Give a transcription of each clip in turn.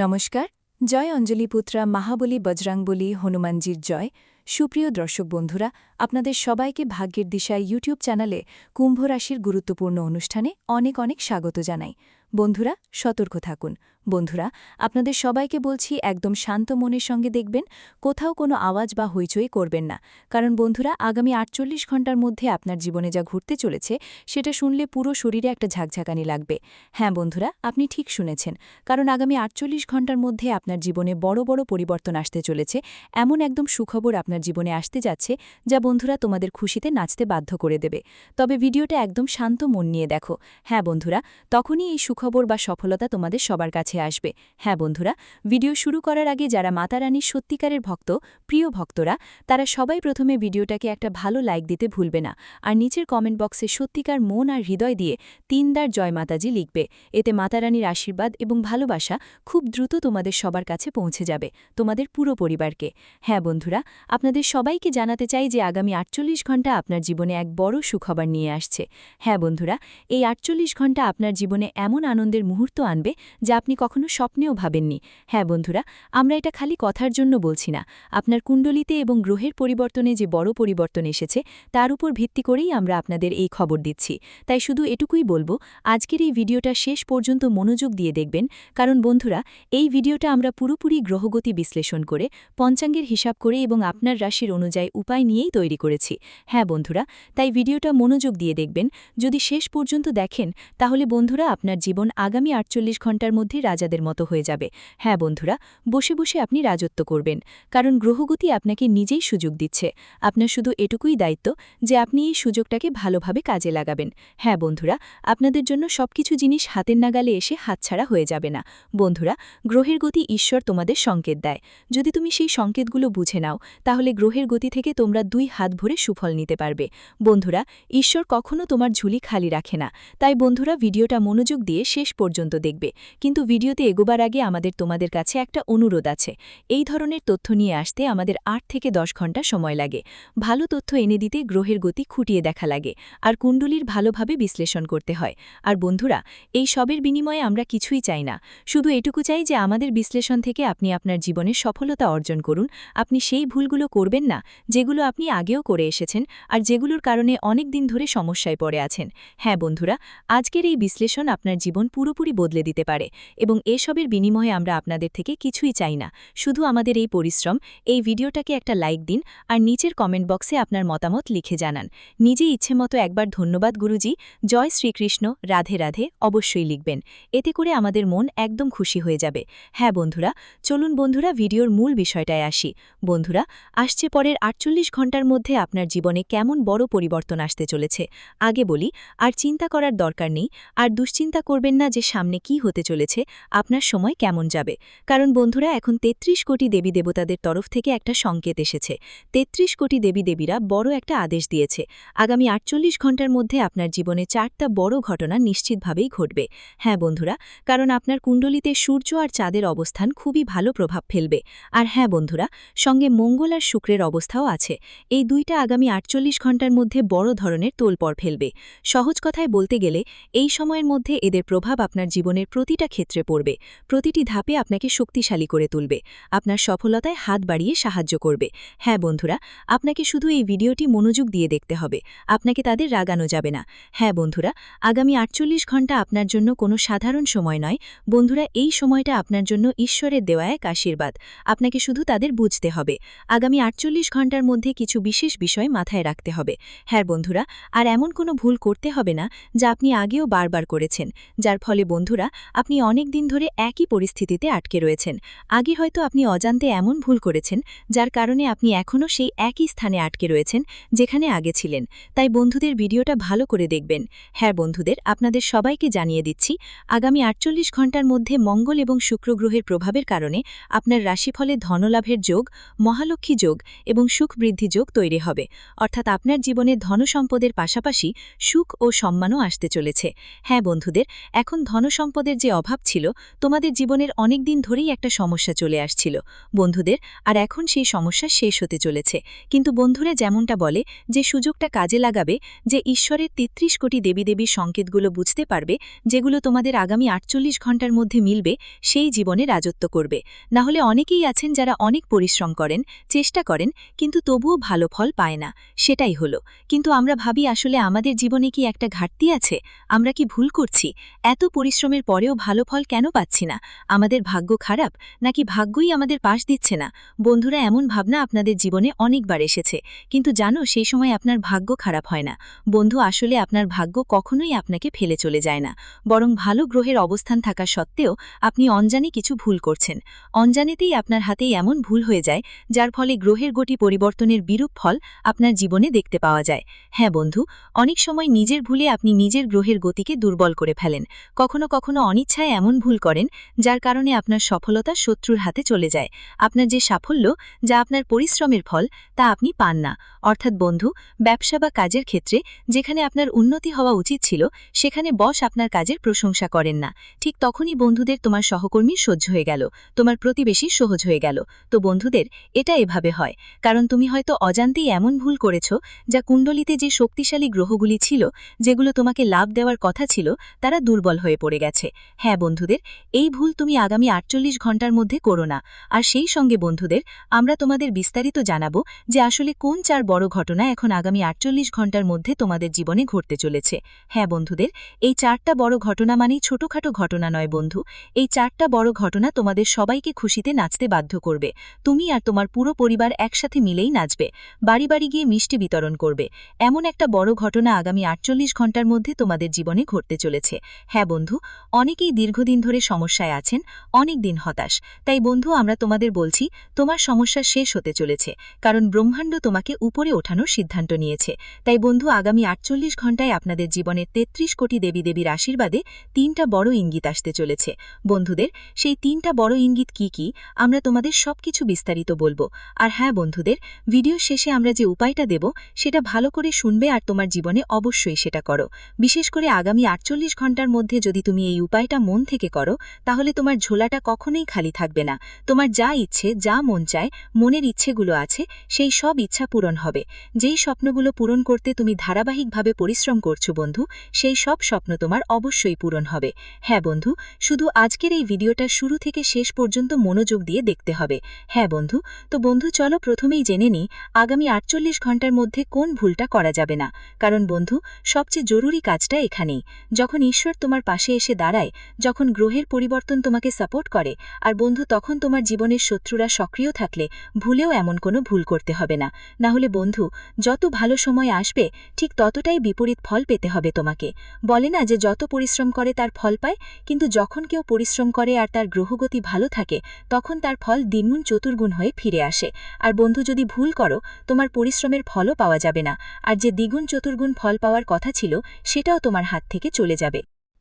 নমস্কার। জয় অঞ্জলিপুত্রা মহাবলী বজরাংবলী হনুমানজির জয়। সুপ্রিয় দর্শক বন্ধুরা, আপনাদের সবাইকে ভাগ্যের দিশায় ইউটিউব চ্যানেলে কুম্ভ রাশির গুরুত্বপূর্ণ অনুষ্ঠানে অনেক অনেক স্বাগত জানাই। বন্ধুরা, সতর্ক থাকুন। বন্ধুরা, আপনাদের সবাইকে বলছি একদম শান্ত মনের সঙ্গে দেখবেন, কোথাও কোনো আওয়াজ বা হইচই করবেন না। কারণ বন্ধুরা, আগামী ৪৮ ঘণ্টার মধ্যে আপনার জীবনে যা ঘুরতে চলেছে সেটা শুনলে পুরো শরীরে একটা ঝাঁকঝাঁকানি লাগবে। হ্যাঁ বন্ধুরা, আপনি ঠিক শুনেছেন। কারণ আগামী ৪৮ ঘণ্টার মধ্যে আপনার জীবনে বড় বড় পরিবর্তন আসতে চলেছে। এমন একদম সুখবর আপনার জীবনে আসতে যাচ্ছে যা বন্ধুরা তোমাদের খুশিতে নাচতে বাধ্য করে দেবে। তবে ভিডিওটা একদম শান্ত মন নিয়ে দেখো। হ্যাঁ বন্ধুরা, তখনই এই সুখবর বা সফলতা তোমাদের সবার কাছে আসবে। হ্যাঁ বন্ধুরা, ভিডিও শুরু করার আগে যারা মাতা রানীর সত্যিকারের ভক্ত, প্রিয় ভক্তরা, তারা সবাই প্রথমে ভিডিওটাকে একটা ভালো লাইক দিতে ভুলবে না। আর নিচের কমেন্ট বক্সে সত্যিকার মন আর হৃদয় দিয়ে ৩ বার জয় মাতাজি লিখবে। এতে মাতা রানীর আশীর্বাদ এবং ভালোবাসা খুব দ্রুত তোমাদের সবার কাছে পৌঁছে যাবে, তোমাদের পুরো পরিবারকে। হ্যাঁ বন্ধুরা, আপনাদের সবাইকে জানাতে চাই যে আগামী ৪৮ ঘণ্টা আপনার জীবনে এক বড় সুখবর নিয়ে আসছে। হ্যাঁ বন্ধুরা, এই ৪৮ ঘণ্টা আপনার জীবনে এমন আনন্দের মুহূর্ত আনবে যা আপনি কখনো স্বপ্নেও ভাবেননি। হ্যাঁ বন্ধুরা, আমরা এটা খালি কথার জন্য বলছি না। আপনার কুণ্ডলিতে এবং গ্রহের পরিবর্তনে যে বড় পরিবর্তন এসেছে তার উপর ভিত্তি করেই আমরা আপনাদের এই খবর দিচ্ছি। তাই শুধু এটুকুই বলবো, আজকের এই ভিডিওটা শেষ পর্যন্ত মনোযোগ দিয়ে দেখবেন। কারণ বন্ধুরা, এই ভিডিওটা আমরা পুরোপুরি গ্রহগতি বিশ্লেষণ করে, পঞ্চাঙ্গের হিসাব করে এবং আপনার রাশির অনুযায়ী উপায় নিয়েই তৈরি করেছি। হ্যাঁ বন্ধুরা, তাই ভিডিওটা মনোযোগ দিয়ে দেখবেন। যদি শেষ পর্যন্ত দেখেন তাহলে বন্ধুরা আপনার জীবন আগামী ৪৮ ঘণ্টার মধ্যে রাজাদের মতো হয়ে যাবে। হ্যাঁ বন্ধুরা, বসে বসে আপনি রাজত্ব করবেন। কারণ গ্রহগতি আপনাকে নিজেই সুযোগ দিচ্ছে। আপনার শুধু এটুকুই দায়িত্ব যে আপনি এই সুযোগটাকে ভালোভাবে কাজে লাগাবেন। হ্যাঁ বন্ধুরা, আপনাদের জন্য সবকিছু জিনিস হাতের নাগালে এসে হাতছাড়া হয়ে যাবে না। বন্ধুরা, গ্রহের গতি ঈশ্বর তোমাদের সংকেত দেয়। যদি তুমি সেই সংকেতগুলো বুঝে নাও তাহলে গ্রহের গতি থেকে তোমরা ২ হাত ভরে সুফল নিতে পারবে। বন্ধুরা, ঈশ্বর কখনো তোমার ঝুলি খালি রাখে না। তাই বন্ধুরা, ভিডিওটা মনোযোগ দিয়ে শেষ পর্যন্ত দেখবে। কিন্তু ভিডিওতে এগোবার আগে আমাদের তোমাদের কাছে একটা অনুরোধ আছে। এই ধরনের তথ্য নিয়ে আসতে আমাদের ৮ থেকে ১০ ঘণ্টা সময় লাগে। ভালো তথ্য এনে দিতে গ্রহের গতি খুঁটিয়ে দেখা লাগে, আর কুণ্ডলীর ভালোভাবে বিশ্লেষণ করতে হয়। আর বন্ধুরা, এই সবের বিনিময়ে আমরা কিছুই চাই না। শুধু এটুকু চাই যে আমাদের বিশ্লেষণ থেকে আপনি আপনার জীবনে সফলতা অর্জন করুন। আপনি সেই ভুলগুলো করবেন না যেগুলো আপনি আগেও করে এসেছেন আর যেগুলোর কারণে অনেক দিন ধরে সমস্যায় পড়ে আছেন। হ্যাঁ বন্ধুরা, আজকের এই বিশ্লেষণ আপনার জীবন পুরোপুরি বদলে দিতে পারে। এবং এসবের বিনিময়ে আমরা আপনাদের থেকে কিছুই চাই না, শুধু আমাদের এই পরিশ্রম। এই ভিডিওটাকে একটা লাইক দিন আর নিচের কমেন্ট বক্সে আপনার মতামত লিখে জানান। নিজে ইচ্ছে মতো একবার ধন্যবাদ গুরুজি, জয় শ্রীকৃষ্ণ, রাধে রাধে অবশ্যই লিখবেন। এতে করে আমাদের মন একদম খুশি হয়ে যাবে। হ্যাঁ বন্ধুরা, চলুন বন্ধুরা ভিডিওর মূল বিষয়টায় আসি। বন্ধুরা, আসছে পরের ৪৮ ঘণ্টার মধ্যে আপনার জীবনে কেমন বড় পরিবর্তন আসতে চলেছে। আগে বলি, আর চিন্তা করার দরকার নেই, আর দুশ্চিন্তা করবেন না যে সামনে কি হতে চলেছে, আপনার সময় কেমন যাবে। কারণ বন্ধুরা, এখন ৩৩ কোটি দেবী দেবতাদের তরফ থেকে একটা সংকেত এসেছে। ৩৩ কোটি দেবী দেবীরা বড় একটা আদেশ দিয়েছে। আগামী ৪৮ ঘণ্টার মধ্যে আপনার জীবনে ৪টা বড় ঘটনা নিশ্চিতভাবেই ঘটবে। হ্যাঁ বন্ধুরা, কারণ আপনার কুণ্ডলিতে সূর্য আর চাঁদের অবস্থান খুবই ভালো প্রভাব ফেলবে। আর হ্যাঁ বন্ধুরা, সঙ্গে মঙ্গল আর শুক্রের অবস্থাও আছে। এই দুইটা আগামী ৪৮ ঘণ্টার মধ্যে বড় ধরনের তোলপড় ফেলবে। সহজ কথায় বলতে গেলে এই সময়ের মধ্যে এদের প্রভাব আপনার জীবনের প্রতিটা ক্ষেত্রে পড়বে। প্রতিটি ধাপে আপনাকে শক্তিশালী করে তুলবে, আপনার সফলতায় হাত বাড়িয়ে সাহায্য করবে। হ্যাঁ বন্ধুরা, আপনাকে শুধু এই ভিডিওটি মনোযোগ দিয়ে দেখতে হবে, আপনাকে তাদের রাগানো যাবে না। হ্যাঁ বন্ধুরা, আগামী ৪৮ ঘণ্টা আপনার জন্য কোনো সাধারণ সময় নয়। বন্ধুরা, এই সময়টা আপনার জন্য ঈশ্বরের দেওয়া এক আশীর্বাদ। আপনাকে শুধু তাদের বুঝতে হবে। আগামী ৪৮ ঘণ্টার মধ্যে কিছু বিশেষ বিষয় মাথায় রাখতে হবে। হ্যাঁ বন্ধুরা, আর এমন কোনো ভুল করতে হবে না যা আপনি আগেও বারবার করেছেন, যার ফলে বন্ধুরা আপনি অনেক দিন ধরে একই পরিস্থিতিতে আটকে রয়েছেন। আগে হয়তো আপনি অজান্তে এমন ভুল করেছেন যার কারণে আপনি এখনও সেই একই স্থানে আটকে রয়েছেন যেখানে আগে ছিলেন। তাই বন্ধুদের ভিডিওটা ভালো করে দেখবেন। হ্যাঁ বন্ধুদের, আপনাদের সবাইকে জানিয়ে দিচ্ছি, আগামী ৪৮ ঘণ্টার মধ্যে মঙ্গল এবং শুক্র গ্রহের প্রভাবের কারণে আপনার রাশিফলে ধনলাভের যোগ, মহালক্ষ্মী যোগ এবং সুখ বৃদ্ধি যোগ তৈরি হবে। অর্থাৎ আপনার জীবনে ধনসম্পদের পাশাপাশি সুখ ও সম্মানও আসতে চলেছে। হ্যাঁ বন্ধুদের, এখন ধনসম্পদের যে অভাব ছিল তোমাদের জীবনের অনেক দিন ধরেই একটা সমস্যা চলে আসছিল বন্ধুদের, আর এখন সেই সমস্যা শেষ হতে চলেছে। কিন্তু বন্ধুরা যেমনটা বলে যে সুযোগটা কাজে লাগাবে, যে ঈশ্বরের ৩৩ কোটি দেবীদেবীর সংকেতগুলো বুঝতে পারবে, যেগুলো তোমাদের আগামী ৪৮ ঘণ্টার মধ্যে মিলবে, সেই জীবনে রাজত্ব করবে। না হলে অনেকেই আছেন যারা অনেক পরিশ্রম করেন, চেষ্টা করেন, কিন্তু তবুও ভালো ফল পায় না। সেটাই হলো। কিন্তু আমরা ভাবি আসলে আমাদের জীবনে কি একটা ঘাটতি আছে? আমরা কি ভুল করছি? এত পরিশ্রমের পরেও ভালো ফল কেন পাচ্ছি না? আমাদের ভাগ্য খারাপ, নাকি ভাগ্যই আমাদের পাশ দিচ্ছে না? বন্ধুরা, এমন ভাবনা আপনাদের জীবনে অনেকবার এসেছে, কিন্তু জানো সেই সময় আপনার ভাগ্য খারাপ হয় না। বন্ধু, আসলে আপনার ভাগ্য কখনোই আপনাকে ফেলে চলে যায় না, বরং ভালো গ্রহের অবস্থান থাকা সত্ত্বেও আপনি অনজানে কিছু ভুল করছেন। অনজানেতেই আপনার হাতেই এমন ভুল হয়ে যায়, যার ফলে গ্রহের গতি পরিবর্তনের বিরূপ ফল আপনার জীবনে দেখতে পাওয়া যায়। হ্যাঁ বন্ধু, অনেক সময় নিজের ভুলে আপনি নিজের গ্রহের গতিকে দুর্বল করে ফেলেন। কখনো কখনো অনিচ্ছায় এমন ভুল করেন, যার কারণে আপনার সফলতা শত্রুর হাতে চলে যায়। আপনার যে সাফল্য, যা আপনার পরিশ্রমের ফল, তা আপনি পান না। অর্থাৎ বন্ধু, ব্যবসা বা কাজের ক্ষেত্রে যেখানে আপনার উন্নতি হওয়া উচিত ছিল, সেখানে বস আপনার কাজের প্রশংসা করেন না। ঠিক তখনই বন্ধুদের তোমার সহকর্মীর সহ্য হয়ে গেল, তোমার প্রতিবেশী সহজ হয়ে গেল। তো বন্ধুদের, এটা এভাবে হয় কারণ তুমি হয়তো অজান্তেই এমন ভুল করেছ, যা কুণ্ডলিতে যে শক্তিশালী গ্রহগুলি ছিল, যেগুলো তোমাকে লাভ দেওয়ার কথা ছিল, তারা দুর্বল হয়ে পড়ে গেছে। হ্যাঁ বন্ধুদের, এই ভুল তুমি আগামী ৪৮ ঘণ্টার মধ্যে করো না। আর সেই সঙ্গে বন্ধুদের, আমরা তোমাদের বিস্তারিত জানাবো যে আসলে কোন ৪ বড় ঘটনা এখন আগামী ৪৮ ঘণ্টার মধ্যে তোমাদের জীবনে ঘটতে চলেছে। হ্যাঁ বন্ধুদের, এই ৪টা বড় ঘটনা মানেই ছোটখাটো ঘটনা নয় বন্ধু। এই ৪টা বড় ঘটনা তোমাদের সবাইকে খুশিতে নাচতে বাধ্য করবে। তুমি আর তোমার পুরো পরিবার একসাথে মিলেই নাচবে, বাড়ি বাড়ি গিয়ে মিষ্টি বিতরণ করবে। এমন একটা বড় ঘটনা আগামী ৪৮ ঘণ্টার মধ্যে তোমাদের জীবনে ঘটতে চলেছে। হ্যাঁ বন্ধু, অনেকেই দীর্ঘদিন ধরে সমস্যায় আছেন, অনেক দিন হতাশ। তাই বন্ধু, আমরা তোমাদের বলছি, তোমার সমস্যা শেষ হতে চলেছে, কারণ ব্রহ্মাণ্ড তোমাকে উপরে ওঠানোর সিদ্ধান্ত নিয়েছে। তাই বন্ধু, আগামী ৪৮ ঘণ্টায় আপনাদের জীবনের ৩৩ কোটি দেবীদেবীর আশীর্বাদে ৩টা বড় ইঙ্গিত আসতে চলেছে। বন্ধুদের, সেই ৩টা বড় ইঙ্গিত কি কি, আমরা তোমাদের সবকিছু বিস্তারিত বলবো। আর হ্যাঁ বন্ধুদের, ভিডিও শেষে আমরা যে উপায়টা দেব, সেটা ভালো করে শুনবে আর তোমার জীবনে অবশ্যই সেটা করো। বিশেষ করে আগামী ৪৮ ঘণ্টার মধ্যে যদি তুমি এই উপায়টা মন থেকে করো, তাহলে তোমার ঝোলাটা কখনোই খালি থাকবে না। তোমার যা ইচ্ছে, যা মন চায়, মনের ইচ্ছেগুলো আছে, সেই সব ইচ্ছা পূরণ হবে। যেই স্বপ্নগুলো পূরণ করতে তুমি ধারাবাহিকভাবে পরিশ্রম করছো বন্ধু, সেই সব স্বপ্ন তোমার অবশ্যই পূরণ হবে। হ্যাঁ বন্ধু, শুধু আজকের এই ভিডিওটা শুরু থেকে শেষ পর্যন্ত মনোযোগ দিয়ে দেখতে হবে। হ্যাঁ বন্ধু, তো বন্ধু চলো প্রথমেই জেনে নিই আগামী ৪৮ ঘণ্টার মধ্যে কোন ভুলটা করা যাবে না। কারণ বন্ধু, সবচেয়ে জরুরি কাজটা এখানেই। যখন ঈশ্বর তোমার পাশে এসে দাঁড়ায়, যখন গ্রহের পরিবর্তন তোমাকে সাপোর্ট করে, আর বন্ধু তখন তোমার জীবনের শত্রুরা সক্রিয় থাকলে ভুলেও এমন কোনো ভুল করতে হবে না। না হলে বন্ধু, যত ভালো সময় আসবে, ঠিক ততটাই বিপরীত ফল পেতে হবে তোমাকে। বলে না যে যত পরিশ্রম করে তার ফল পায়, কিন্তু যখন কেউ পরিশ্রম করে আর তার গ্রহগতি ভালো থাকে, তখন তার ফল দ্বিগুণ চতুর্গুণ হয়ে ফিরে আসে। আর বন্ধু, যদি ভুল করো, তোমার পরিশ্রমের ফলও পাওয়া যাবে না, আর যে দ্বিগুণ চতুর্গুণ ফল পাওয়ার কথা ছিল, সেটাও তোমার হাত থেকে চলে যাবে।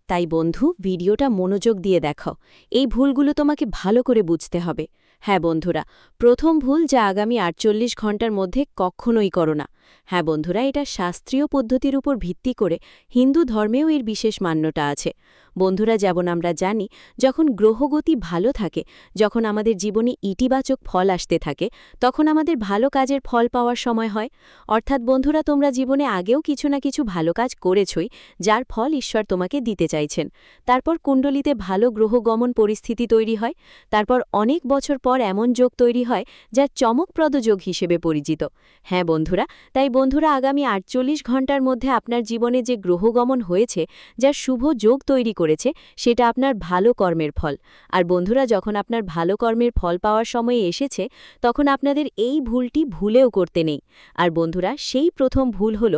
তাই বন্ধু, ভিডিওটা মনোযোগ দিয়ে দেখো। এই ভুলগুলো তোমাকে ভালো করে বুঝতে হবে। হ্যাঁ বন্ধুরা, প্রথম ভুল যা আগামী ৪৮ ঘণ্টার মধ্যে কখনোই করো না। হ্যাঁ বন্ধুরা, এটা শাস্ত্রীয় পদ্ধতির উপর ভিত্তি করে হিন্দু ধর্মেও এর বিশেষ মান্যতা আছে। বন্ধুরা, যেমন আমরা জানি, যখন গ্রহগতি ভালো থাকে, যখন আমাদের জীবনে ইতিবাচক ফল আসতে থাকে, তখন আমাদের ভালো কাজের ফল পাওয়ার সময় হয়। অর্থাৎ বন্ধুরা, তোমরা জীবনে আগেও কিছু না কিছু ভালো কাজ করেছই, যার ফল ঈশ্বর তোমাকে দিতে চাইছেন। তারপর কুণ্ডলিতে ভালো গ্রহগমন পরিস্থিতি তৈরি হয়। তারপর অনেক বছর পর এমন যোগ তৈরি হয়, যা চমকপ্রদ যোগ হিসেবে পরিচিত। হ্যাঁ বন্ধুরা, তাই বন্ধুরা, আগামী ৪৮ ঘণ্টার মধ্যে আপনার জীবনে যে গ্রহগমন হয়েছে, যা শুভ যোগ তৈরি করেছে, সেটা আপনার ভালো কর্মের ফল। আর বন্ধুরা, যখন আপনার ভালো কর্মের ফল পাওয়ার সময় এসেছে, তখন আপনাদের এই ভুলটি ভুলেও করতে নেই। আর বন্ধুরা, সেই প্রথম ভুল হল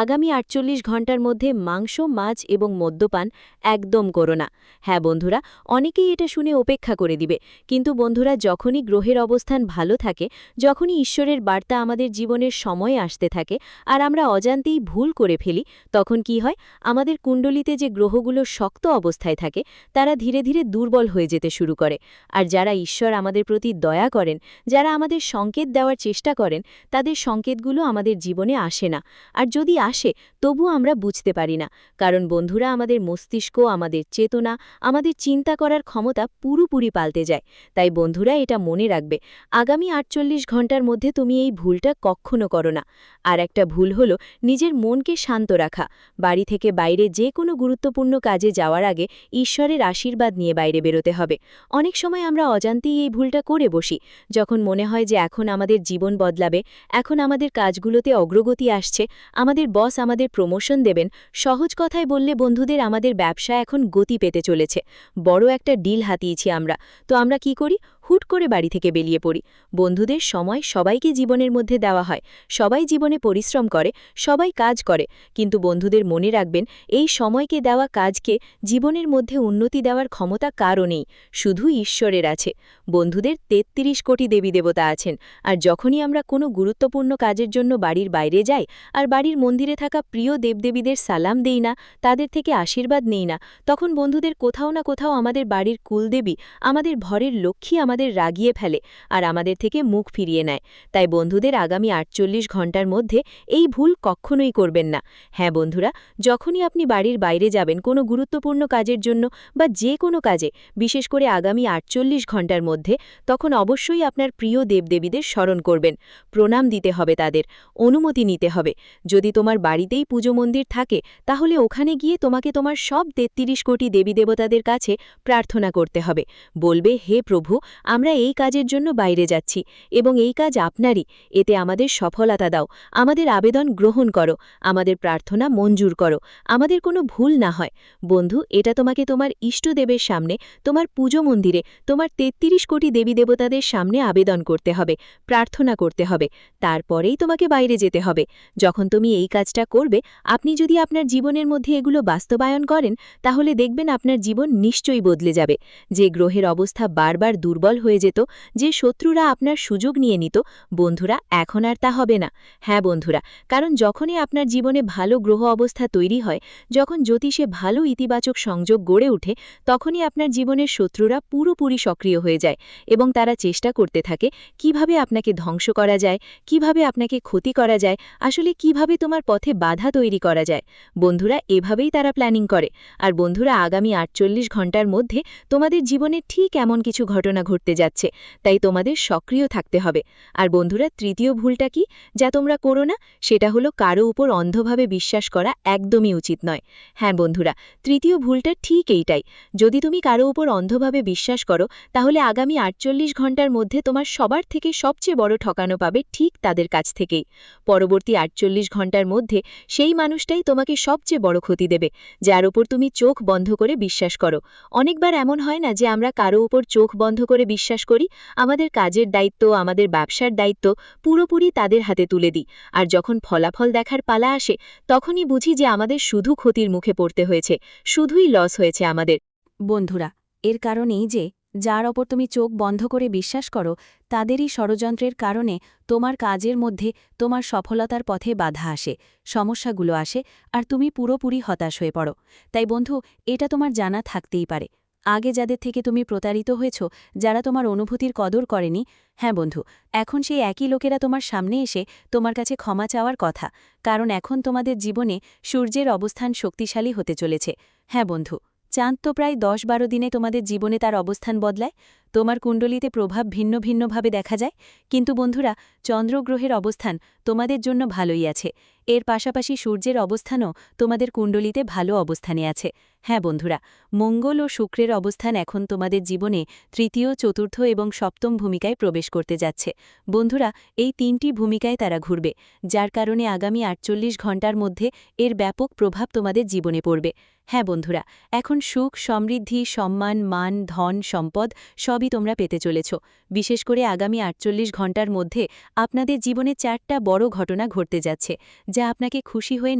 আগামী ৪৮ ঘণ্টার মধ্যে মাংস, মাছ এবং মদ্যপান একদম করো না। হ্যাঁ বন্ধুরা, অনেকেই এটা শুনে উপেক্ষা করে দিবে, কিন্তু বন্ধুরা, যখনই গ্রহের অবস্থান ভালো থাকে, যখনই ঈশ্বরের বার্তা আমাদের জীবনের সময়ে আসতে আসতে থাকে আর আমরা অজান্তেই ভুল করে ফেলি, তখন কি হয়, আমাদের কুণ্ডলিতে যে গ্রহগুলো শক্ত অবস্থায় থাকে তারা ধীরে ধীরে দুর্বল হয়ে যেতে শুরু করে। আর যারা ঈশ্বর আমাদের প্রতি দয়া করেন, যারা আমাদের সংকেত দেওয়ার চেষ্টা করেন, তাদের সংকেতগুলো আমাদের জীবনে আসে না। আর যদি আসে, তবু আমরা বুঝতে পারি না, কারণ বন্ধুরা, আমাদের মস্তিষ্ক, আমাদের চেতনা, আমাদের চিন্তা করার ক্ষমতা পুরোপুরি পাল্টে যায়। তাই বন্ধুরা, এটা মনে রাখবে, আগামী ৪৮ ঘন্টার মধ্যে তুমি এই ভুলটা কখনো করো না। আর একটা ভুল হলো নিজের মনকে শান্ত রাখা। বাড়ি থেকে বাইরে যে কোনো গুরুত্বপূর্ণ কাজে যাওয়ার আগে ঈশ্বরের আশীর্বাদ নিয়ে বাইরে বেরোতে হবে। অনেক সময় আমরা অজান্তেই এই ভুলটা করে বসি। যখন মনে হয় যে এখন আমাদের জীবন বদলাবে, এখন আমাদের কাজগুলোতে অগ্রগতি আসছে, আমাদের বস আমাদের প্রমোশন দেবেন, সহজ কথায় বললে বন্ধুদের, আমাদের ব্যবসা এখন গতি পেতে চলেছে, বড় একটা ডিল হাতিয়েছি আমরা, তো আমরা কি করি? হুট করে বাড়ি থেকে বেরিয়ে পড়ি। বন্ধুদের, সময় সবাইকে জীবনের মধ্যে দেওয়া হয়, সবাই জীবনে পরিশ্রম করে, সবাই কাজ করে, কিন্তু বন্ধুদের মনে রাখবেন, এই সময়কে দেওয়া কাজকে জীবনের মধ্যে উন্নতি দেওয়ার ক্ষমতা কারও নেই, শুধু ঈশ্বরের আছে। বন্ধুদের, ৩৩ কোটি দেবী দেবতা আছেন, আর যখনই আমরা কোনো গুরুত্বপূর্ণ কাজের জন্য বাড়ির বাইরে যাই আর বাড়ির মন্দিরে থাকা প্রিয় দেবদেবীদের সালাম দেই না, তাদের থেকে আশীর্বাদ নেই না, তখন বন্ধুদের কোথাও না কোথাও আমাদের বাড়ির কুলদেবী, আমাদের ঘরের লক্ষ্মী আমাদের রাগিয়ে ফেলে আর আমাদের থেকে মুখ ফিরিয়ে নেয়। তাই বন্ধুদের, আগামী ৪৮ ঘন্টার মধ্যে এই ভুল কখনোই করবেন না। হ্যাঁ বন্ধুরা, যখনই আপনি বাড়ির বাইরে যাবেন কোনো গুরুত্বপূর্ণ কাজের জন্য বা যে কোনো কাজে, বিশেষ করে আগামী ৪৮ ঘন্টার মধ্যে, তখন অবশ্যই আপনার প্রিয় দেবদেবীদের স্মরণ করবেন, প্রণাম দিতে হবে, তাদের অনুমতি নিতে হবে। যদি তোমার বাড়িতেই পুজো মন্দির থাকে, তাহলে ওখানে গিয়ে তোমাকে তোমার সব ৩৩ কোটি দেবী দেবতাদের কাছে প্রার্থনা করতে হবে। বলবে, হে প্রভু, আমরা এই কাজের জন্য বাইরে যাচ্ছি এবং এই কাজ আপনারই, এতে আমাদের সফলতা দাও, আমাদের আবেদন গ্রহণ করো, আমাদের প্রার্থনা মঞ্জুর করো, আমাদের কোনো ভুল না হয়। বন্ধু, এটা তোমাকে তোমার ইষ্টদেবের সামনে, তোমার পুজো মন্দিরে, তোমার ৩৩ কোটি দেবী দেবতাদের সামনে আবেদন করতে হবে, প্রার্থনা করতে হবে, তারপরেই তোমাকে বাইরে যেতে হবে। যখন তুমি এই কাজটা করবে, আপনি যদি আপনার জীবনের মধ্যে এগুলো বাস্তবায়ন করেন, তাহলে দেখবেন আপনার জীবন নিশ্চয়ই বদলে যাবে। যে গ্রহের অবস্থা বারবার দুর্বল হয়ে যেত, যে শত্রুরা আপনার সুযোগ নিয়ে নিত, বন্ধুরা, এখন আর তা হবে না। হ্যাঁ বন্ধুরা, কারণ যখনই আপনার জীবনে ভালো গ্রহ অবস্থা তৈরি হয়, যখন জ্যোতিষে ভালো ইতিবাচক সংযোগ গড়ে ওঠে, তখনই আপনার জীবনের শত্রুরা পুরোপুরি সক্রিয় হয়ে যায় এবং তারা চেষ্টা করতে থাকে কিভাবে আপনাকে ধ্বংস করা যায়, কিভাবে আপনাকে ক্ষতি করা যায়, আসলে কিভাবে তোমার পথে বাধা তৈরি করা যায়। বন্ধুরা, এভাবেই তারা প্ল্যানিং করে। আর বন্ধুরা, আগামী ৪৮ ঘন্টার মধ্যে তোমাদের জীবনে ঠিক এমন কিছু ঘটনা ঘটতে যাচ্ছে, তাই তোমাদের সক্রিয় থাকতে হবে। আর বন্ধুরা, তৃতীয় ভুলটা কি যা তোমরা করো না, সেটা হলো কারো উপর অন্ধভাবে বিশ্বাস করা একদমই উচিত নয়। হ্যাঁ বন্ধুরা, তৃতীয় ভুলটা ঠিক এইটাই। যদি তুমি কারো উপর অন্ধভাবে বিশ্বাস করো, তাহলে আগামী ৪৮ ঘন্টার মধ্যে তোমার সবার থেকে সবচেয়ে বড় ঠকানো পাবে ঠিক তাদের কাছ থেকেই। পরবর্তী ৪৮ ঘন্টার মধ্যে সেই মানুষটাই তোমাকে সবচেয়ে বড় ক্ষতি দেবে, যার উপর তুমি চোখ বন্ধ করে বিশ্বাস করো। অনেকবার এমন হয় না যে আমরা কারো উপর চোখ বন্ধ করে বিশ্বাস করি, আমাদের কাজের দায়িত্ব, আমাদের ব্যবসার দায়িত্ব পুরোপুরি তাদের হাতে তুলে দিই, আর যখন ফলাফল দেখার পালা আসে, তখনই বুঝি যে আমাদের শুধু ক্ষতির মুখে পড়তে হয়েছে, শুধুই লস হয়েছে আমাদের। বন্ধুরা, এর কারণেই যে যার ওপর তুমি চোখ বন্ধ করে বিশ্বাস করো, তাদেরই ষড়যন্ত্রের কারণে তোমার কাজের মধ্যে তোমার সফলতার পথে বাধা আসে, সমস্যাগুলো আসে, আর তুমি পুরোপুরি হতাশ হয়ে পড়ো। তাই বন্ধু, এটা তোমার জানা থাকতেই পারে, আগে যাদের থেকে তুমি প্রতারিত হয়েছ, যারা তোমার অনুভূতির কদর করেনি, হ্যাঁ বন্ধু, এখন সেই একই লোকেরা তোমার সামনে এসে তোমার কাছে ক্ষমা চাওয়ার কথা, কারণ এখন তোমাদের জীবনে সূর্যের অবস্থান শক্তিশালী হতে চলেছে। হ্যাঁ বন্ধু, চাঁদ তো প্রায় ১০-১২ দিনে তোমাদের জীবনে তার অবস্থান বদলায়, তোমার কুণ্ডলিতে প্রভাব ভিন্ন ভিন্নভাবে দেখা যায়, কিন্তু বন্ধুরা, চন্দ্রগ্রহের অবস্থান তোমাদের জন্য ভালোই আছে, এর পাশাপাশি সূর্যের অবস্থানও তোমাদের কুণ্ডলিতে ভালো অবস্থানে আছে। হ্যাঁ বন্ধুরা, মঙ্গল ও শুক্রের অবস্থান এখন তোমাদের জীবনে তৃতীয়, চতুর্থ এবং সপ্তম ভূমিকায় প্রবেশ করতে যাচ্ছে। বন্ধুরা, এই ৩টি ভূমিকায় তারা ঘুরবে, যার কারণে আগামী ৪৮ ঘন্টার মধ্যে এর ব্যাপক প্রভাব তোমাদের জীবনে পড়বে। হ্যাঁ বন্ধুরা, এখন সুখ, সমৃদ্ধি, সম্মান, মান, ধন, সম্পদ সবই তোমরা পেতে চলেছ। বিশেষ করে আগামী ৪৮ ঘন্টার মধ্যে আপনাদের জীবনে ৪টা বড় ঘটনা ঘটতে যাচ্ছে, যা আপনাকে খুশি হয়ে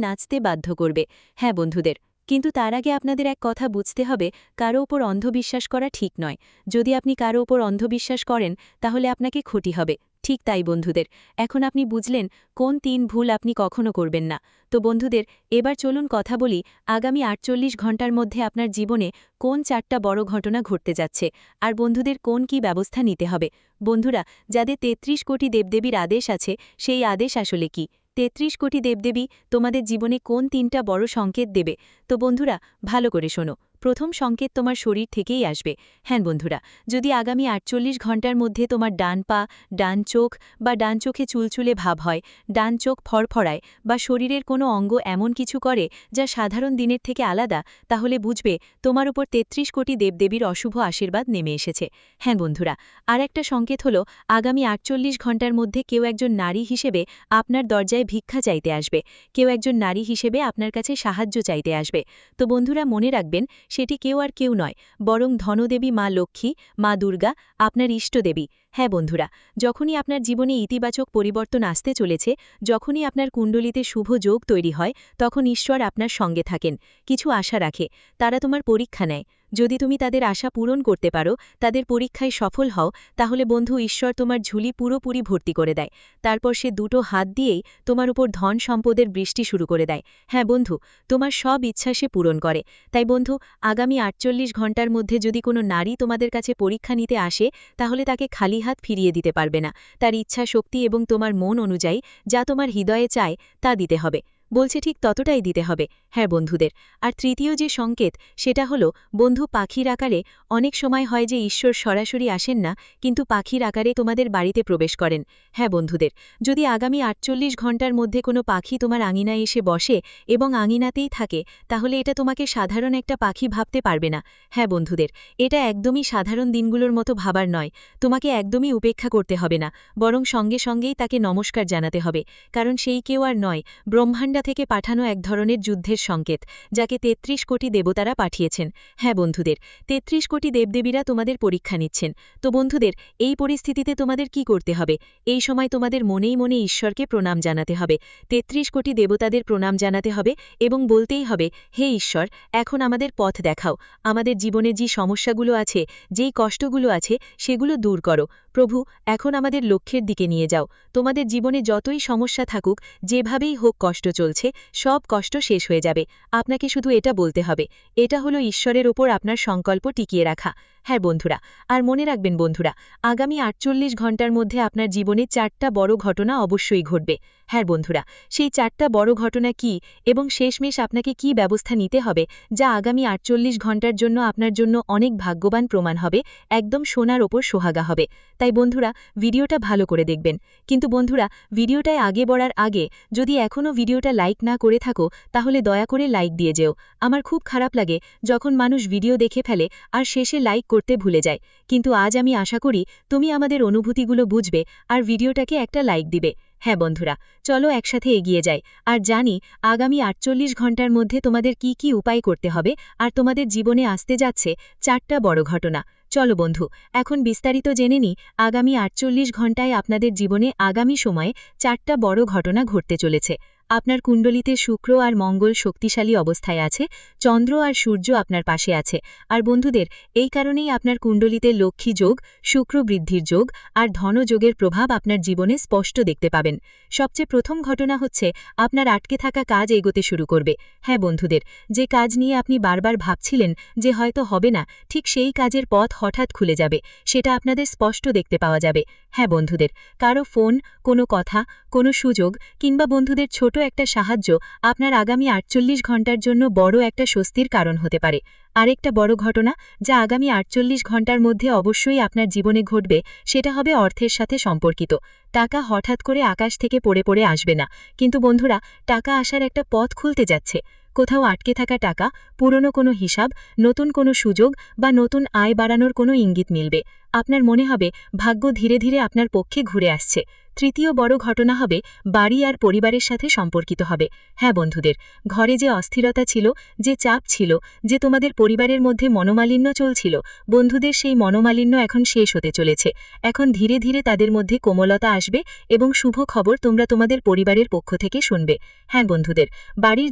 নাচতে বাধ্য করবে। হ্যাঁ বন্ধুদের, কিন্তু তার আগে আপনাদের এক কথা বুঝতে হবে, কারো ওপর অন্ধবিশ্বাস করা ঠিক নয়। যদি আপনি কারো ওপর অন্ধবিশ্বাস করেন তাহলে আপনাকে ক্ষতি হবে। ঠিক তাই বন্ধুদের, এখন আপনি বুঝলেন কোন ৩ ভুল আপনি কখনো করবেন না। তো বন্ধুদের, এবার চলুন কথা বলি আগামী ৪৮ ঘণ্টার মধ্যে আপনার জীবনে কোন ৪টা বড় ঘটনা ঘটতে যাচ্ছে, আর বন্ধুদের কোন কি ব্যবস্থা নিতে হবে। বন্ধুরা, যাদের ৩৩ কোটি দেবদেবীর আদেশ আছে, সেই আদেশ আসলে কি? ৩৩ কোটি দেবদেবী তোমাদের জীবনে কোন ৩টা বড় সংকেত দেবে? তো বন্ধুরা, ভালো করে শোনো। প্রথম সংকেত তোমার শরীর থেকেই আসবে। হ্যাঁ বন্ধুরা, যদি আগামী ৪৮ ঘণ্টার মধ্যে তোমার ডান পা, ডান চোখ বা ডান চোখে চুলচুলে ভাব হয়, ডান চোখ ফড়ফড়ায় বা শরীরের কোনো অঙ্গ এমন কিছু করে যা সাধারণ দিনের থেকে আলাদা, তাহলে বুঝবে তোমার উপর ৩৩ কোটি দেবদেবীর অশুভ আশীর্বাদ নেমে এসেছে। হ্যাঁ বন্ধুরা, আর একটা সংকেত হলো আগামী ৪৮ ঘণ্টার মধ্যে কেউ একজন নারী হিসেবে আপনার দরজায় ভিক্ষা চাইতে আসবে। কেউ একজন নারী হিসেবে আপনার কাছে সাহায্য চাইতে আসবে। তো বন্ধুরা, মনে রাখবেন, সেটি কেউ আর কেউ নয়, বরং ধনদেবী মা লক্ষ্মী, মা দুর্গা, আপনার ইষ্টদেবী। হ্যাঁ বন্ধুরা, যখনই আপনার জীবনে ইতিবাচক পরিবর্তন আসতে চলেছে, যখনই আপনার কুণ্ডলিতে শুভ যোগ তৈরি হয়, তখন ঈশ্বর আপনার সঙ্গে থাকেন, কিছু আশা রাখে। তারা তোমার পরীক্ষা নেয়। যদি তুমি তাদের আশা পূরণ করতে পারো, তাদের পরীক্ষায় সফল হও, তাহলে বন্ধু, ঈশ্বর তোমার ঝুলি পুরোপুরি ভর্তি করে দেয়। তারপর সে দুটো হাত দিয়েই তোমার উপর ধন সম্পদের বৃষ্টি শুরু করে দেয়। হ্যাঁ বন্ধু, তোমার সব ইচ্ছা সে পূরণ করে। তাই বন্ধু, আগামী ৪৮ ঘণ্টার মধ্যে যদি কোনো নারী তোমাদের কাছে পরীক্ষা নিতে আসে, তাহলে তাকে খালি হাত ফিরিয়ে দিতে পারবে না। তার ইচ্ছা শক্তি এবং তোমার মন অনুযায়ী যা তোমার হৃদয়ে চায় তা দিতে হবে। বলছে ঠিক ততটাই দিতে হবে। হ্যাঁ বন্ধুদের, আর তৃতীয় যে সংকেত, সেটা হলো বন্ধু, পাখির আকারে। অনেক সময় হয় যে ঈশ্বর সরাসরি আসেন না, কিন্তু পাখির আকারে তোমাদের বাড়িতে প্রবেশ করেন। হ্যাঁ বন্ধুদের, যদি আগামী ৪৮ ঘণ্টার মধ্যে কোনো পাখি তোমার আঙিনায় এসে বসে এবং আঙিনাতেই থাকে, তাহলে এটা তোমাকে সাধারণ একটা পাখি ভাবতে পারবে না। হ্যাঁ বন্ধুদের, এটা একদমই সাধারণ দিনগুলোর মতো ভাবার নয়। তোমাকে একদমই উপেক্ষা করতে হবে না, বরং সঙ্গে সঙ্গেই তাকে নমস্কার জানাতে হবে, কারণ সেই কেউ আর নয়, ব্রহ্মাণ্ডা থেকে পাঠানো এক ধরনের যুদ্ধের সংকেত, যাকে ৩৩ কোটি দেবতারা পাঠিয়েছেন। হ্যাঁ বন্ধুদের, ৩৩ কোটি দেবদেবীরা তোমাদের পরীক্ষা নিচ্ছেন। তো বন্ধুদের, এই পরিস্থিতিতে তোমাদের কি করতে হবে? এই সময় তোমাদের মনেই মনে ঈশ্বরকে প্রণাম জানাতে হবে। ৩৩ কোটি দেবতাদের প্রণাম জানাতে হবে এবং বলতেই হবে, হে ঈশ্বর, এখন আমাদের পথ দেখাও। আমাদের জীবনে যে সমস্যাগুলো আছে, যেই কষ্টগুলো আছে, সেগুলো দূর করো। প্রভু, এখন আমাদের লক্ষ্যের দিকে নিয়ে যাও। তোমাদের জীবনে যতই সমস্যা থাকুক, যেভাবেই হোক কষ্ট চলছে, সব কষ্ট শেষ হয়ে যাবে। আপনাকে শুধু এটা বলতে হবে। এটা হলো ঈশ্বরের ওপর আপনার সংকল্প টিকিয়ে রাখা। হ্যাঁ বন্ধুরা, আর মনে রাখবেন বন্ধুরা, আগামী ৪৮ ঘণ্টার মধ্যে আপনার জীবনে ৪টা বড় ঘটনা অবশ্যই ঘটবে। হ্যাঁ বন্ধুরা, সেই ৪টা বড় ঘটনা কি এবং শেষমেশ আপনাকে কি ব্যবস্থা নিতে হবে, যা আগামী ৪৮ ঘণ্টার জন্য আপনার জন্য অনেক ভাগ্যবান প্রমাণ হবে, একদম সোনার ওপর সোহাগা হবে। তাই বন্ধুরা, ভিডিওটা ভালো করে দেখবেন। কিন্তু বন্ধুরা, ভিডিওটায় আগে বড়ার আগে যদি এখনও ভিডিওটা লাইক না করে থাকো, তাহলে দয়া করে লাইক দিয়ে যেও। আমার খুব খারাপ লাগে যখন মানুষ ভিডিও দেখে ফেলে আর শেষে লাইক করতে ভুলে যায়। কিন্তু আজ আমি আশা করি তুমি আমাদের অনুভূতিগুলো বুঝবে আর ভিডিওটাকে একটা লাইক দিবে। হ্যাঁ বন্ধুরা, চলো একসাথে এগিয়ে যাই আর জানি আগামী ৪৮ ঘণ্টার মধ্যে তোমাদের কি কি উপায় করতে হবে আর তোমাদের জীবনে আসতে যাচ্ছে ৪টা বড় ঘটনা। চলো বন্ধু, এখন বিস্তারিত জেনে নিই আগামী ৪৮ ঘণ্টায় আপনাদের জীবনে আগামী সময়ে ৪টা বড় ঘটনা ঘটতে চলেছে। আপনার কুণ্ডলিতে শুক্র আর মঙ্গল শক্তিশালী অবস্থায় আছে, চন্দ্র আর সূর্য আপনার পাশে আছে। আর বন্ধুদের, এই কারণেই আপনার কুণ্ডলিতে লক্ষ্মী যোগ, শুক্র বৃদ্ধির যোগ আর ধনযোগের প্রভাব আপনার জীবনে স্পষ্ট দেখতে পাবেন। সবচেয়ে প্রথম ঘটনা হচ্ছে আপনার আটকে থাকা কাজ এগোতে শুরু করবে। হ্যাঁ বন্ধুদের, যে কাজ নিয়ে আপনি বারবার ভাবছিলেন যে হয়তো হবে না, ঠিক সেই কাজের পথ হঠাৎ খুলে যাবে। সেটা আপনাদের স্পষ্ট দেখতে পাওয়া যাবে। হ্যাঁ বন্ধুদের, কারো ফোন, কোনো কথা, কোনো সুযোগ কিংবা বন্ধুদের ছোট একটা সাহায্য আপনার আগামী ৪৮ ঘণ্টার জন্য বড় একটা স্বস্তির কারণ হতে পারে। আরেকটা বড় ঘটনা যা আগামী ৪৮ ঘণ্টার মধ্যে অবশ্যই আপনার জীবনে ঘটবে, সেটা হবে অর্থের সাথে সম্পর্কিত। টাকা হঠাৎ করে আকাশ থেকে পড়ে পড়ে আসবে না, কিন্তু বন্ধুরা, টাকা আসার একটা পথ খুলতে যাচ্ছে। কোথাও আটকে থাকা টাকা, পুরনো কোনো হিসাব, নতুন কোনো সুযোগ বা নতুন আয় বাড়ানোর কোনো ইঙ্গিত মিলবে। আপনার মনে হবে ভাগ্য ধীরে ধীরে আপনার পক্ষে ঘুরে আসছে। তৃতীয় বড় ঘটনা হবে বাড়ি আর পরিবারের সাথে সম্পর্কিত হবে। হ্যাঁ বন্ধুদের, ঘরে যে অস্থিরতা ছিল, যে চাপ ছিল, যে তোমাদের পরিবারের মধ্যে মনোমালিন্য চলছিল, বন্ধুদের সেই মনোমালিন্য এখন শেষ হতে চলেছে। এখন ধীরে ধীরে তাদের মধ্যে কোমলতা আসবে এবং শুভ খবর তোমরা তোমাদের পরিবারের পক্ষ থেকে শুনবে। হ্যাঁ বন্ধুদের, বাড়ির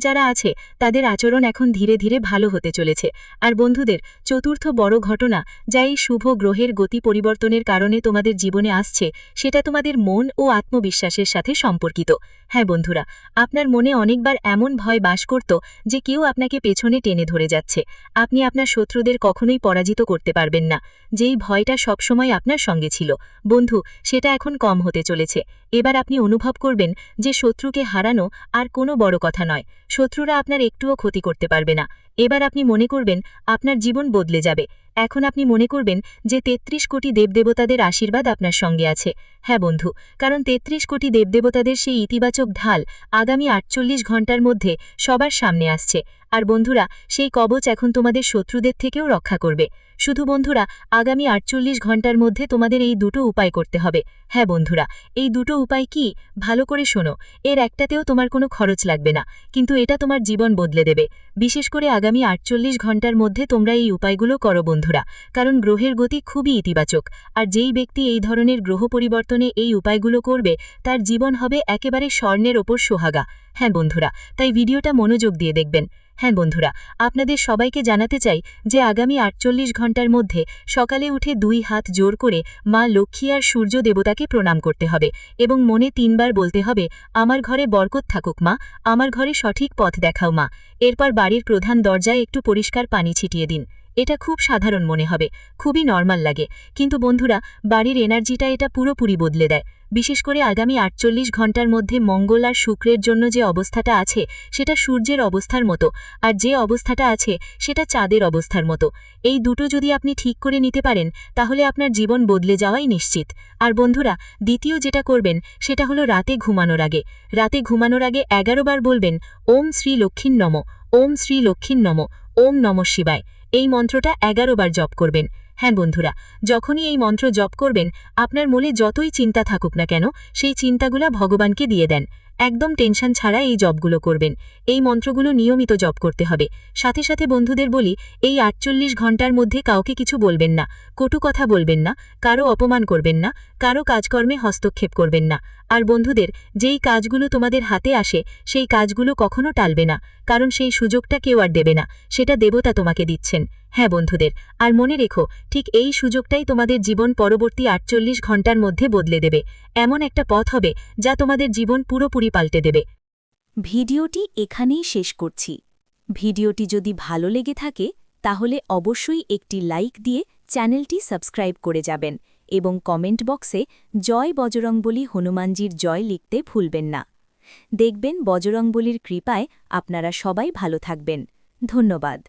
যারা আছে তাদের আচরণ এখন ধীরে ধীরে ভালো হতে চলেছে। আর বন্ধুদের, চতুর্থ বড় ঘটনা যা এই শুভ গ্রহের গতি পরিবর্তনের কারণে তোমাদের জীবনে আসছে, সেটা তোমাদের মন ও আত্মবিশ্বাসের সাথে সম্পর্কিত। হ্যাঁ বন্ধুরা, আপনার মনে অনেকবার এমন ভয় বাস করত যে কেউ আপনাকে পেছনে টেনে ধরে যাচ্ছে। আপনি আপনার শত্রুদের কখনোই পরাজিত করতে পারবেন না। যেই ভয়টা সবসময় আপনার সঙ্গে ছিল, বন্ধু, সেটা এখন কম হতে চলেছে। এবার আপনি অনুভব করবেন যে শত্রুকে হারানো আর কোনো বড় কথা নয়। শত্রুরা আপনার একটুও ক্ষতি করতে পারবে না। এবার আপনি মনে করবেন আপনার জীবন বদলে যাবে। এখন আপনি মনে করবেন যে ৩৩ কোটি দেবদেবতাদের আশীর্বাদ আপনার সঙ্গে আছে। হ্যাঁ বন্ধু, কারণ ৩৩ কোটি দেবদেবতাদের সেই ইতিবাচক ঢাল আগামী ৪৮ ঘণ্টার মধ্যে সবার সামনে আসছে। আর বন্ধুরা, সেই কবচ এখন তোমাদের শত্রুদের থেকেও রক্ষা করবে। শুধু বন্ধুরা, আগামী ৪৮ ঘণ্টার মধ্যে তোমাদের এই দুটো উপায় করতে হবে। হ্যাঁ বন্ধুরা, এই দুটো উপায় কি, ভালো করে শোনো। এর একটাতেও তোমার কোনো খরচ লাগবে না, কিন্তু এটা তোমার জীবন বদলে দেবে। বিশেষ করে আগামী ৪৮ ঘণ্টার মধ্যে তোমরা এই উপায়গুলো করো বন্ধুরা, কারণ গ্রহের গতি খুবই ইতিবাচক। আর যেই ব্যক্তি এই ধরনের গ্রহ পরিবর্তনে এই উপায়গুলো করবে, তার জীবন হবে একেবারে স্বর্ণের ওপর সোহাগা। হ্যাঁ বন্ধুরা, তাই ভিডিওটা মনোযোগ দিয়ে দেখবেন। হ্যাঁ বন্ধুরা, আপনাদের সবাইকে জানাতে চাই যে আগামী ৪৮ ঘণ্টার মধ্যে সকালে উঠে ২ হাত জোর করে মা লক্ষ্মী আর সূর্য দেবতাকে প্রণাম করতে হবে এবং মনে ৩ বার বলতে হবে, আমার ঘরে বরকত থাকুক মা, আমার ঘরে সঠিক পথ দেখাও মা। এরপর বাড়ির প্রধান দরজায় একটু পরিষ্কার পানি ছিটিয়ে দিন। এটা খুব সাধারণ মনে হবে, খুবই নর্মাল লাগে, কিন্তু বন্ধুরা, বাড়ির এনার্জিটা এটা পুরোপুরি বদলে দেয়। বিশেষ করে আগামী ৪৮ ঘণ্টার মধ্যে মঙ্গল আর শুক্রের জন্য যে অবস্থাটা আছে সেটা সূর্যের অবস্থার মতো, আর যে অবস্থাটা আছে সেটা চাঁদের অবস্থার মতো। এই দুটো যদি আপনি ঠিক করে নিতে পারেন, তাহলে আপনার জীবন বদলে যাওয়াই নিশ্চিত। আর বন্ধুরা, দ্বিতীয় যেটা করবেন সেটা হলো রাতে ঘুমানোর আগে ১১ বার বলবেন, ওম শ্রী লক্ষ্মীর নম, ওম শ্রী লক্ষ্মীর নম, ওম নমঃ শিবায়। এই মন্ত্রটা ১১ বার জপ করবেন। হ্যাঁ বন্ধুরা, যখনই এই মন্ত্র জপ করবেন, আপনার মনে যতই চিন্তা থাকুক না কেন, সেই চিন্তাগুলা ভগবানকে দিয়ে দেন। একদম টেনশন ছাড়া এই জপগুলো করবেন। এই মন্ত্রগুলো নিয়মিত জপ করতে হবে। সাথে সাথে বন্ধুদের বলি, এই ৪৮ ঘণ্টার মধ্যে কাউকে কিছু বলবেন না, কটু কথা বলবেন না, কারো অপমান করবেন না, কারো কাজকর্মে হস্তক্ষেপ করবেন না। আর বন্ধুদের, যেই কাজগুলো তোমাদের হাতে আসে সেই কাজগুলো কখনো টালবে না, কারণ সেই সুযোগটা কেউ আর দেবে না, সেটা দেবতা তোমাকে দিচ্ছেন। হ্যাঁ বন্ধুদের, আর মনে রেখো, ঠিক এই সুযোগটাই তোমাদের জীবন পরবর্তী ৪৮ ঘণ্টার মধ্যে বদলে দেবে। এমন একটা পথ হবে যা তোমাদের জীবন পুরোপুরি পাল্টে দেবে। ভিডিওটি এখানেই শেষ করছি। ভিডিওটি যদি ভালো লেগে থাকে তাহলে অবশ্যই একটি লাইক দিয়ে চ্যানেলটি সাবস্ক্রাইব করে যাবেন এবং কমেন্ট বক্সে জয় বজরংবলী হনুমানজির জয় লিখতে ভুলবেন না। দেখবেন বজরংবলীর কৃপায় আপনারা সবাই ভালো থাকবেন। ধন্যবাদ।